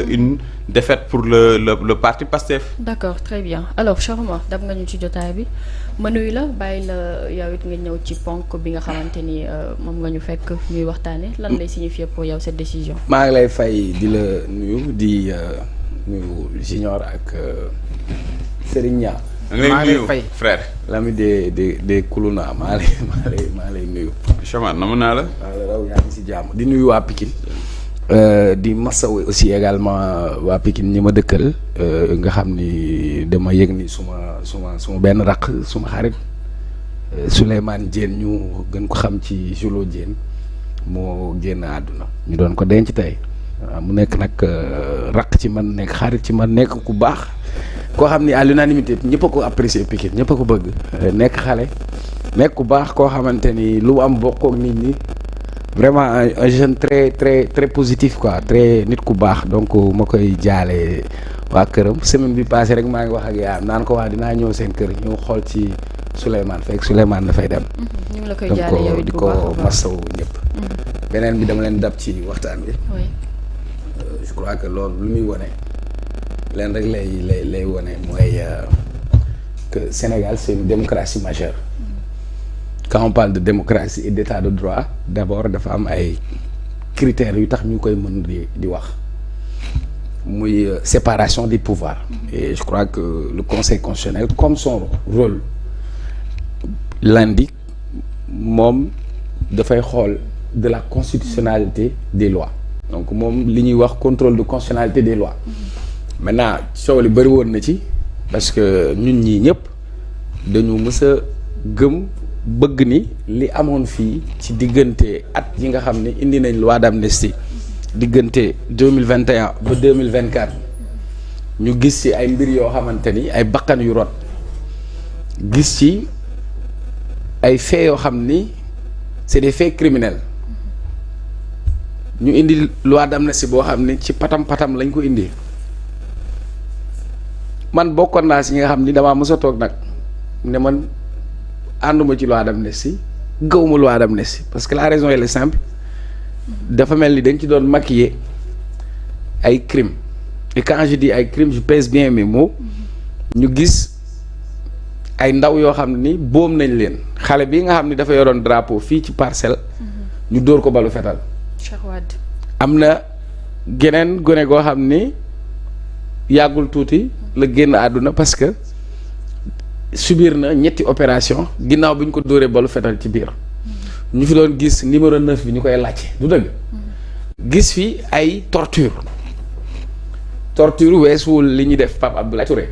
une défaite pour le parti PASTEF. D'accord, très bien. Alors Cheikh Oumar dab nga ñu ci jotaay bi ma nuyu la bàyyi la yow it nga ñëw ci ponk bi nga xamante ni moom nga ñu fekk ñuy waxtaane lan lay signifier pour yow cette décision. maa ngi lay fay di la nuyu di nuyu Junior ak Serigne Niang. maa ngi lay fay frère. l'ami des Koulouna maa lay nuyu. Chaman namu naa la. maa la raw yaa ngi si jàmm di nuyu waa Pikine. di masawu aussi également waa Pikine ñi ma dëkkal nga xam ni dama yëg ni suma benn raq suma xarit Souleymane Diène ñu gën ko xam ci Julo Diène moo génn àdduna ñu doon ko denc tey waaw mu nekk nag raq ci man nekk xarit ci man nekk ku baax koo xam ni à l'unanimité ñëpp a ko apprécier Pikine ñëpp a ko bëgg nekk xale nekk ku baax koo xamante ni lu am bokkook nit ñi vraiment un jeune très positif quoi très nit ku baax donc ma koy jaale waa këram semaine bi passé rek maa ngi wax ak yaayam naan ko waa dinaa ñëw seen kër ñëw xool ci Souleymane fekk Souleymane dafay dem. ñu ngi la koy jaale yow it di bu baax ko masawu ñëpp. beneen bi dama leen dab ci waxtaan bi. oui. Je crois que loolu lu muy wone leen rek lay wone mooy que Sénégal c'est une démocratie majeure. Quand on parle de démocratie et d'état de droit d'abord dafa am ay critères yu tax ñu koy mën di wax muy séparation des pouvoirs et je crois que le Conseil constitutionnel comme son rôle l'indique moom dafay xool de la constitutionnalité des lois donc moom li ñuy wax contrôle de constitutionnalité des lois maintenant coow li bëri woon na ci parce que ñun ñii ñëpp dañu mës a gëm bëgg ni li amoon fii ci diggante at yi nga xam ne indi nañ loi d'amnistie diggante 2021 ba 2024 ñu gis ci ay mbir yoo xamante ni ay bakkan yu rot gis ci ay faits yoo xam ni c'est des faits criminels ñu indi loi d'amnistie boo xam ni ci patam lañ ko indi man bokkoon naa si ñi nga xam ni damaa mës a toog nag ne man ànduma ci loi d'amnistie gëwuma loi d'amnistie parce que la raison elle est simple dafa mel ni dañ ci doon maquiller ay crimes et quand je dis ay crimes je pèse bien mes mots ñu gis ay ndaw yoo xam ni boom nañ leen xale bi nga xam ni dafa yoroon drapeau fii ci Parcelles ñu dóor ko balu fetal Cheikh Wade am na geneen gone goo xam ni yàggul tuuti la génn àdduna parce que subir na ñetti opération ginnaaw bi ñu ko dóoree balu fetal ci biir ñu fi doon gis numéro 9 bi ñu koy laajte du dëgg gis fi ay torture weesuwul li ñuy def Pape Abdoulaye Touré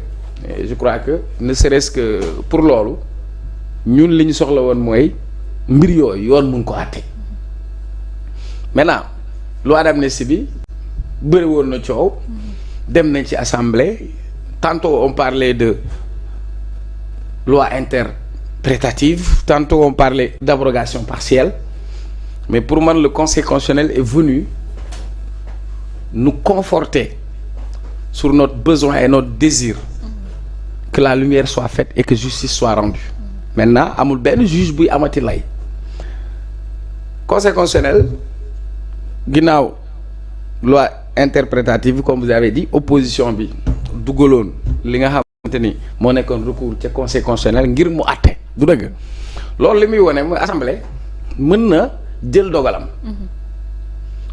je crois que ne serait-ce que pour loolu ñun li ñu soxla woon mooy mbir yooyu yoon mun ko àtte maintenant loi d'amnistie bi bëri woon na coow dem nañ ci assemblée tantôt on parlait de loi interprétative, tantôt on parlait d'abrogation partielle, mais pour moi le Conseil constitutionnel est venu nous conforter sur notre besoin et notre désir que la lumière soit faite et que justice soit rendue. Maintenant amul benn juge buy amati lay Conseil constitutionnel ginnaaw loi interprétative comme vous avez dit opposition bi dugaloon li nga xam ni moo nekkoon recours ca Conseil constitutionnel ngir mu àtte du dëgg loolu li muy wone mooy assemblée mën na jël dogalam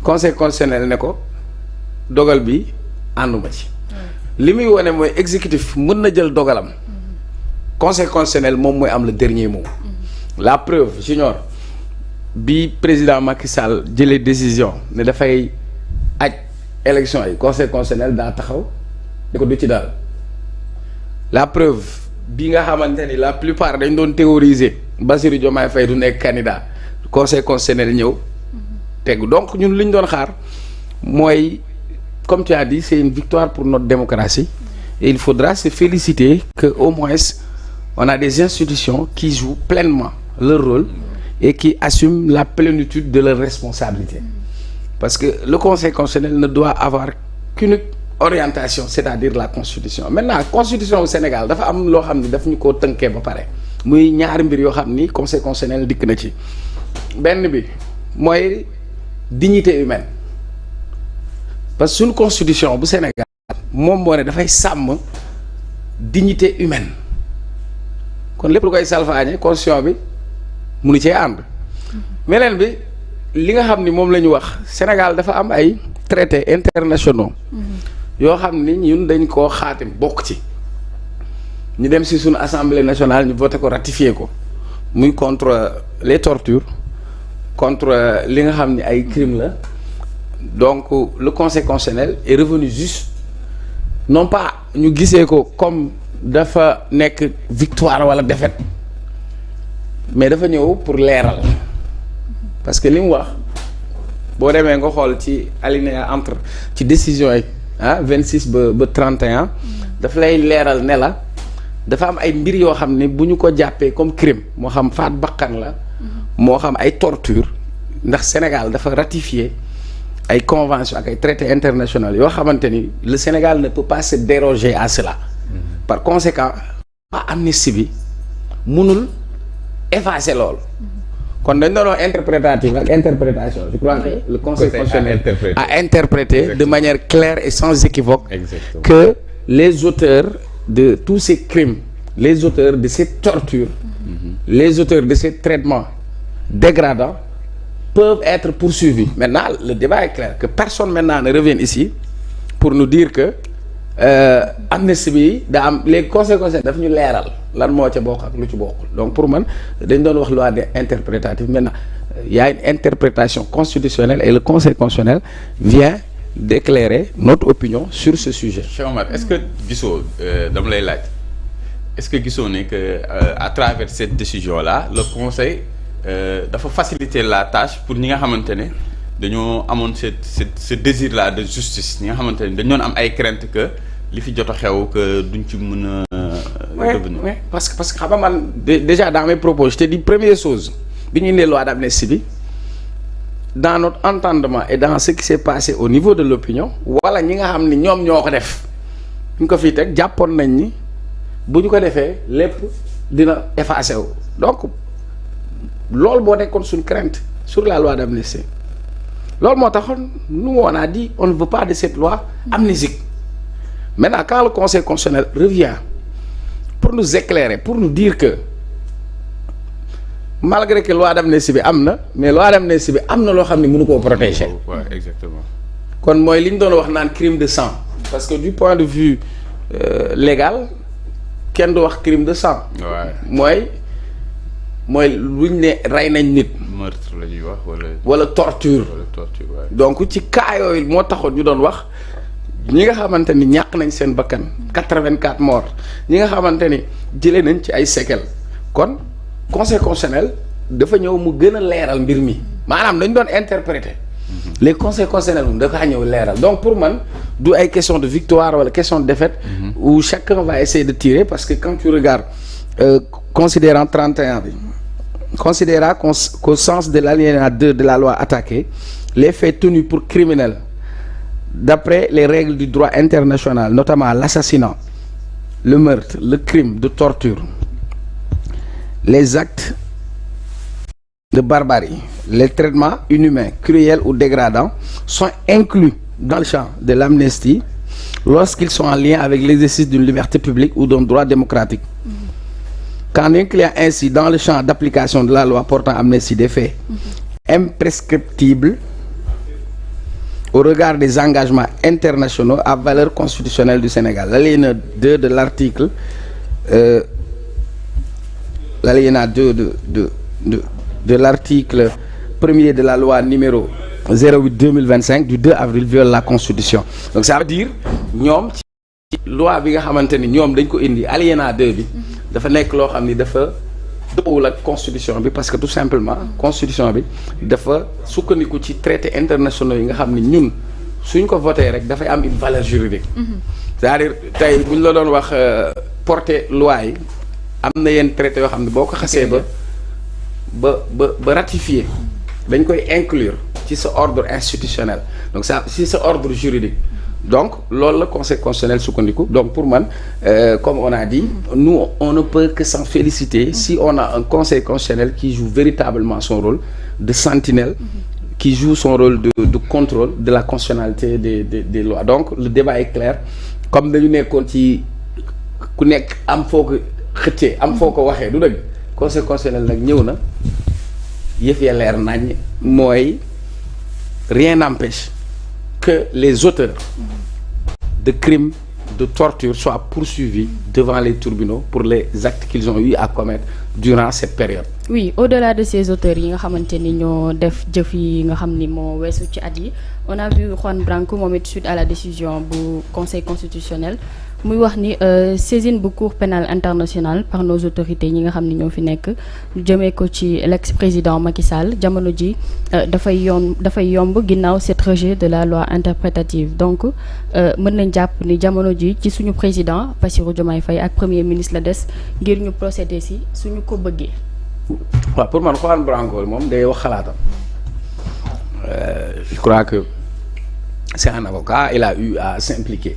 Conseil constitutionnel ne ko dogal bi ànduma ci li muy wone mooy exécutif mën na jël dogalam Conseil constitutionnel moom mooy am le dernier mot la preuve Junior bi président Macky Sall jëlee décision ne dafay aj élection yi Conseil constitutionnel daa taxaw di ko du ci daal la preuve bi nga xamante ni la plupart dañ doon théoriser Bassirou Diomaye Faye du nekk candidat Conseil constitutionnel ñëw tegu donc ñun li ñu doon xaar mooy comme tu as dit c'est une victoire pour notre démocratie et il faudra se féliciter que au moins on a des institutions qui jouent pleinement leur rôle et qui assument la plénitude de leurs responsabilités parce que le Conseil constitutionnel ne doit avoir qu'une orientation c'est-à-dire la constitution maintenant constitution au Sénégal dafa am loo xam ni daf ñu koo tënkee ba pare muy ñaari mbir yoo xam ni Conseil constitutionnel dikk na ci benn bi mooy dignité humaine parce que suñu constitution bu Sénégal moom moo ne dafay sàmm dignité humaine kon lépp lu koy salfaañe constitution bi munu cee ànd. meneen bi li nga xam ni moom la ñu wax Sénégal dafa am ay traités internationaux yoo xam ni ñun dañ koo xaatim bokk ci ñu dem si suñu assemblée nationale ñu voté ko ratifié ko muy contre les tortures contre li nga xam ni ay crimes la. Donc le Conseil constitutionnel est revenu juste non pas ñu gisee ko comme dafa nekk victoire wala défaite mais dafa ñëw pour leeral parce que li mu wax boo demee nga xool ci alinéa entre ci décision yi 26 ba 31 dafa lay leeral ne la dafa am ay mbir yoo xam ne bu ñu ko jàppee comme crime moo xam faat bakkan la moo xam ay torture ndax Sénégal dafa ratifié ay convention ak ay traités internationaux yoo xamante ni le Sénégal ne peut pas se déroger à cela par conséquent amnistie bi mënul effacer loolu kon dañ doon wax interprétative ak interprétation je crois que le Conseil constitutionnel a interprété de manière claire et sans équivoque que les auteurs de tous ces crimes les auteurs de ces tortures les auteurs de ces traitements dégradants peuvent être poursuivis. Maintenant, le débat est clair. Que personne maintenant ne revienne ici pour nous dire que amnistie les conséquences daf ñu leeral lan moo ca bokk ak lu ci bokkul donc pour man dañ doon wax loi interprétative maintenant il y a une interprétation constitutionnelle et le Conseil constitutionnel vient d'éclairer notre opinion sur ce sujet. Cheikh Omar, est-ce que gisoo dama lay laaj est-ce que gisoo ne que à travers cette décision-là le Conseil dafa faciliter la tâche pour ñi nga xamante ne dañoo amoon ce désir là de justice ñi nga xamante ne dañu doon am ay crainte que li fi jot a xew que duñ ci mën a. oui parce que xam nga man déjà dans mes propos je te dis première chose bi ñu indee loi d'amnistie bi dans notre entendement et dans ce qui s'est passé au niveau de l'opinion wala ñi nga xam ni ñoom ñoo ko def ñu ko fii teg jàppoon nañ ni bu ñu ko defee lépp dina effacé wu donc. loolu boo nekkoon suñu crainte sur la loi d'amnistie loolu moo taxoon nous on a dit on ne veut pas de cette loi amnésique maintenant quand le Conseil constitutionnel revient pour nous éclairer pour nous dire que malgré que loi d'amnistie bi am na mais loi d'amnistie bi am na loo xam ne mënu koo protéger. Exactement. kon mooy li ñu doon wax naan crime de sang parce que du point de vue légal kenn du wax crime de sang. mooy luñ ne rey nañ nit. meurtre la ñuy wax wala torture. donc ci cas yooyu moo taxoon ñu doon wax ñi nga xamante ni ñàkk nañ seen bakkan 84 morts ñi nga xamante ni jëlee nañ ci ay séquelles kon Conseil constitutionnel dafa ñëw mu gën a leeral mbir mi maanaam dañ doon interpréter. les conseils constitutionnels moom dafa ñëw leeral donc pour man du ay question de victoire wala question de défaite. où chacun va essayer de tirer parce que quand tu regardes considérant 31 bi. Considérant qu'au sens de l'alinéa 2 de la loi attaquée, les faits tenus pour criminels, d'après les règles du droit international, notamment l'assassinat, le meurtre, le crime de torture, les actes de barbarie, les traitements inhumains, cruels ou dégradants, sont inclus dans le champ de l'amnistie lorsqu'ils sont en lien avec l'exercice d'une liberté publique ou d'un droit démocratique. Qu'en incluant ainsi dans le champ d'application de la loi portant amnistie des faits imprescriptibles au regard des engagements internationaux à valeur constitutionnelle du Sénégal. L'alinéa 2 de l'article de l'article 1er de la loi numéro 08/2025 du 2 avril viole la Constitution. Donc ça veut dire ñoom ci loi bi nga xamante ni ñoom dañ ko indi alinéa 2 bi dafa nekk loo xam ni dafa dëppoo ak constitution bi parce que tout simplement constitution bi dafa sukkandiku ci traité internationaux yi nga xam ni ñun suñ ko voté rek dafay am une valeur juridique. c'est-à-dire tey bu ñu la doon wax porter loi yi am na yenn traité yoo xam ne boo ko xasee ba ratifié dañ koy inclure ci sa ordre institutionnel donc ça ci sa ordre juridique. Donc, le Conseil constitutionnel sukkandiku. Donc, pour moi, comme on a dit, nous, on ne peut que s'en féliciter si on a un Conseil constitutionnel qui joue véritablement son rôle de sentinelle, qui joue son rôle de contrôle de la constitutionnalité des lois. Donc le débat est clair. Comme dañu nekkoon ci ku nekk am foo ko xëccee am foo ko waxee du dëgg conseil constitutionnel nag ñëw na yëf ya leer nañ mooy rien n'empêche que les auteurs de crimes de torture soient poursuivis devant les tribunaux pour les actes qu'ils ont eu à commettre durant cette période. Oui, au-delà de ces auteurs yi nga xamante ni ñoo def jëf yi nga xam ni moo weesu ci at yi on a vu Juan Branco moom it suite à la décision bu conseil constitutionnel muy wax ni saisine bu cour pénale internationale par nos autorités ñi nga xam ni ñoo fi nekk ñu jëmee ko ci l'ex-président Macky Sall jamono ji dafay yomb ginnaaw cet rejet de la loi interprétative donc mën nañ jàpp ni jamono ji ci suñu président Bassirou Diomaye Faye ak premier ministre la des ngir ñu procéder si suñu ko bëggee. waaw pour man Juan Branco moom day wax xalaatam je crois que c'est un avocat il a eu à s'impliquer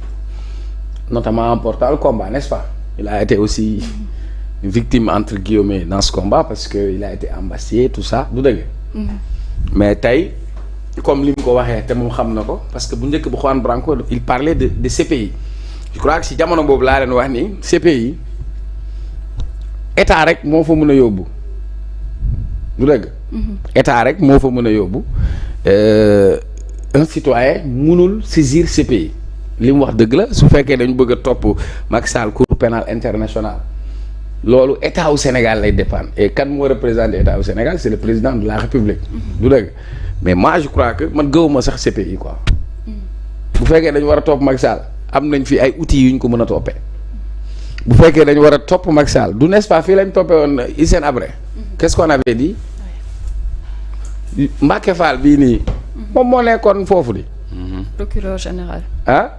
notamment en portant le combat, n'est-ce pas? Il a été aussi une victime entre guillemets dans ce combat parce que il a été embasté tout ça du dëgg. Mais tey comme li mu ko waxee te moom xam na ko parce que bu njëkk bu Juan Branco il parlait de CPI. Je crois que si jamono boobu laa leen wax ni CPI état rek moo fa mën a yóbbu du dëgg. État rek moo fa mën a yóbbu un citoyen mënul saisir CPI. li mu wax dëgg la su fekkee dañu bëgg a topp Macky Sall cour pénale internationale loolu état wu Sénégal lay dépendre et kan moo représenter état wu Sénégal c'est le président de la République. du dëgg mais moi je crois que man gëwuma sax CPI quoi. bu fekkee dañu war a topp Macky Sall am nañ fi ay outils yu ñu ko mën a toppee. bu fekkee dañu war a topp Macky Sall du n'est-ce pas fii lañ toppee woon Hissène Habré. qu'est-ce qu'on avait dit. Mbacké Fall bii nii. moom moo nekkoon foofu di. procureur général. ah.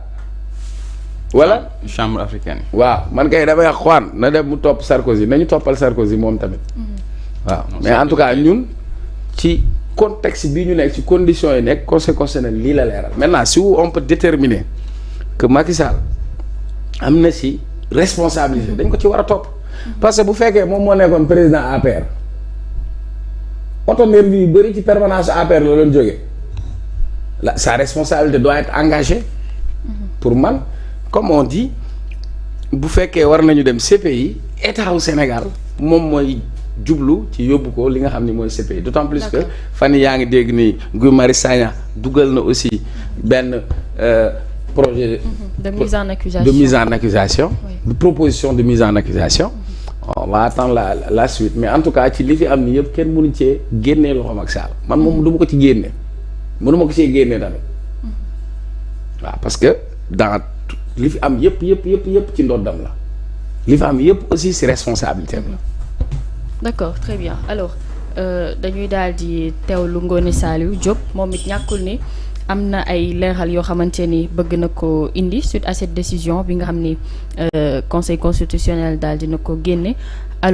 voilà chambre africaine. waaw man kay damay wax Juan na dem mu topp Sarkozy nañu toppal Sarkozy moom tamit. waaw mais en tout cas ñun ci contexte bii ñu nekk ci conditions yi nekk conseil constitutionnel lii la leeral. maintenant si on peut déterminer que Macky Sall am na si responsabilité dañ ko ci war a topp. parce que bu fekkee moom moo nekkoon président APR oto nervi yu bëri ci permanence APR la doon jógee sa responsabilité doit être engagée. pour man. comme on dit bu fekkee war nañu dem CPI état wu Sénégal moom mooy jublu ci yóbbu ko li nga xam ni mooy CPI d'autant plus que fan yi yaa ngi dégg ni Guy Marius Sagna dugal na aussi benn projet de mise en accusation de proposition de mise en accusation on va attendre la suite mais en tout cas ci li fi am ni yëpp kenn mënu cee génnee loxo Macky Sall man moom du ma ko ci génne mënu ma ko cee génnee tamit waaw parce que dans li fi am yëpp ci ndoddam la li fi am yëpp aussi ci responsabilité la. D'accord, très bien alors dañuy daal di teewlu Ngoné Saliou Diop moom it ñàkkul ni am na ay leeral yoo xamante ni bëgg na ko indi suite à cette décision bi nga xam ni conseil constitutionnel daal dina ko génne